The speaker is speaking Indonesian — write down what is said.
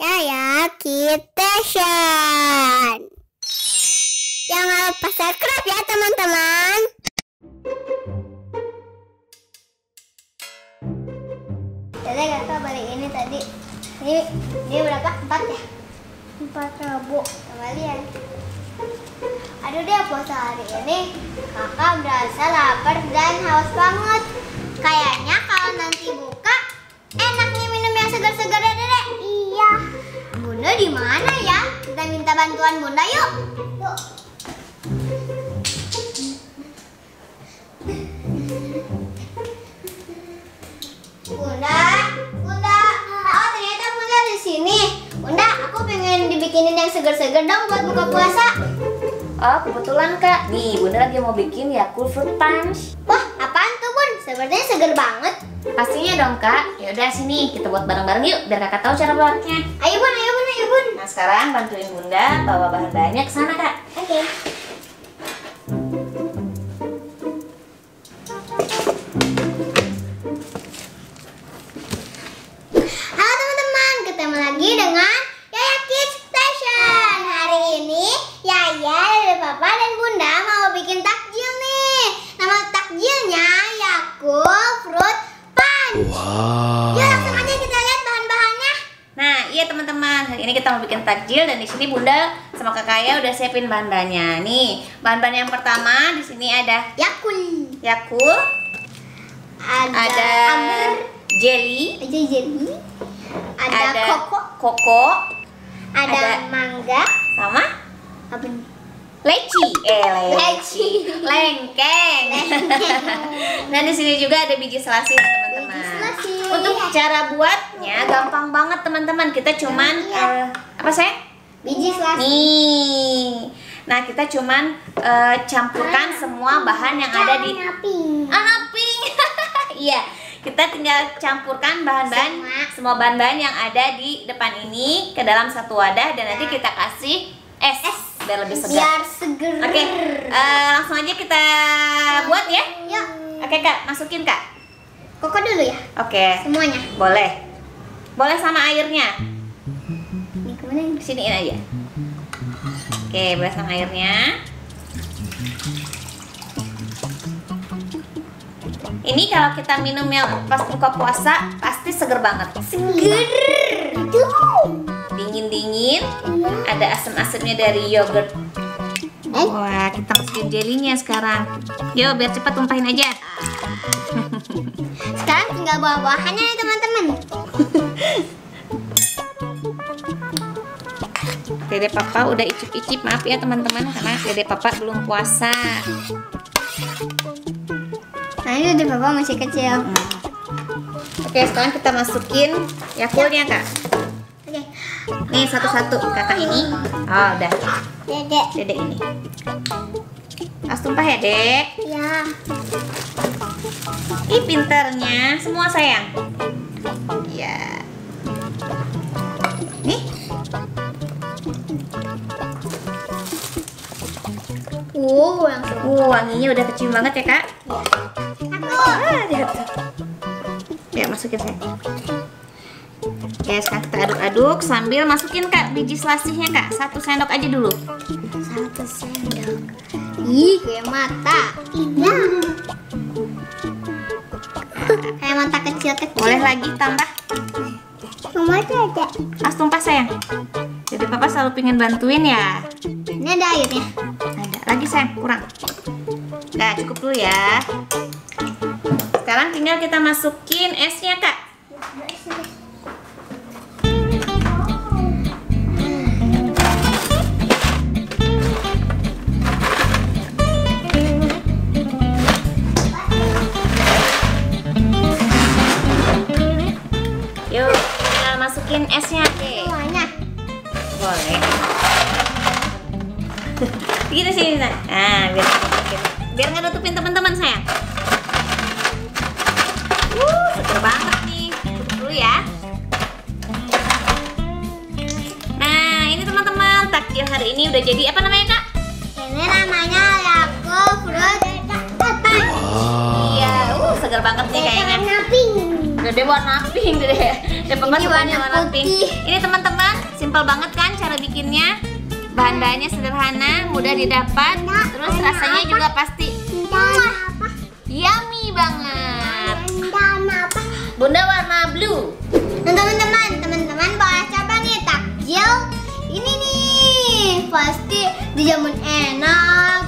Ya, kita Shan. Jangan lupa subscribe ya teman-teman. Jadi kakak balik ini tadi. Ini berapa? 4 ya? 4 Rabu. Kembalian. Aduh dia puasa hari ini. Kakak berasa lapar dan haus banget. Kayaknya kalau nanti buka enaknya minum yang segar-segar ya Dedek. Iya. Bunda di mana ya? Kita minta bantuan Bunda yuk. Yuk. Bunda. Oh ternyata Bunda di sini. Bunda, aku pengen dibikinin yang segar-segar dong buat buka puasa. Oh kebetulan kak, nih Bunda lagi mau bikin Yakult Fruit Punch. Wah apaan tuh Bun? Sepertinya segar banget. Pastinya dong kak. Yaudah sini kita buat bareng-bareng yuk biar kakak tahu cara buatnya. Ayo Bun. Nah sekarang bantuin Bunda bawa bahan-bahannya ke sana kak. Oke. Halo teman-teman, ketemu lagi dengan Yaya Kids Station. Hari ini Yaya, Dede Papa dan Bunda mau bikin takjil nih. Nama takjilnya Yakult Fruit Punch. Wow. Yuk langsung aja kita lihat bahan-bahannya. Nah iya teman-teman, hari ini kita mau bikin takjil dan di sini Bunda sama kakak ya udah siapin bahan-bahannya. Nih bahan-bahan yang pertama di sini ada Yakult, ada jelly, ada koko, ada mangga, sama apa nih? leci, Leci. lengkeng. Nah di sini juga ada biji selasih teman-teman. Biji selasih. Untuk cara buatnya gampang banget teman-teman. Kita cuman apa sayang? Biji selasih. Nih. Nah kita cuman campurkan semua bahan yang ada di pink. Iya. Kita tinggal campurkan bahan-bahan semua bahan-bahan yang ada di depan ini ke dalam satu wadah dan nanti kita kasih es biar lebih segar. Biar seger. Oke, langsung aja kita buat ya. Yuk. Oke kak, masukin kak. Koko dulu ya. Oke. Semuanya. Boleh sama airnya. Ini kemana ini? Siniin aja. Oke, boleh sama airnya. Ini kalau kita minum yang pas buka puasa pasti seger banget. Seger. Itu. Dingin-dingin. Ada asam-asamnya dari yogurt. Wah, kita masukin jelinya sekarang. Yuk, biar cepat tumpahin aja. Sekarang tinggal buah-buahannya nih teman-teman. Dede Papa udah icip-icip, maaf ya teman-teman karena Dede Papa belum puasa. Nah ini Dede Papa masih kecil. Oke, sekarang kita masukin Yakultnya kak. Oke. Nih satu-satu kakak ini. Oh udah. Dede. Ini. Harus tumpah ya dek. Ya. Ih pinternya, semua sayang. Ya. Nih. Langsung. Wanginya udah kecium banget ya kak. Aku. Ya masukin saya. Oke sekarang kita aduk-aduk sambil masukin kak biji selasihnya kak. 1 sendok aja dulu. 1 sendok. Ih kayak mata. Iya. Kayak mata kecil-kecil. Boleh lagi tambah. Cuma ada. Harus tumpah sayang. Jadi papa selalu pengen bantuin ya. Ini ada airnya. Ada lagi sayang, kurang. Nah cukup dulu ya. Sekarang tinggal kita masukin esnya kak. Yuk tinggal masukin esnya deh. Semuanya. Boleh. Gitu sih. Nah, biar nggak nutupin teman-teman sayang. Seger banget nih. Tutup dulu ya. Nah, ini teman-teman takjil hari ini udah jadi apa namanya kak? Ini namanya Yakult Fruit Punch. Iya, seger banget nih kayaknya. Warna pink. Dede warna pink, Dede Papa Ini sukanya warna warna pink. putih. Ini teman-teman, simpel banget kan cara bikinnya. Bahan-bahannya sederhana, mudah didapat, terus rasanya juga pasti yummy banget. Bunda warna blue. Nah, teman-teman boleh coba nih takjil ini nih, pasti dijamin enak,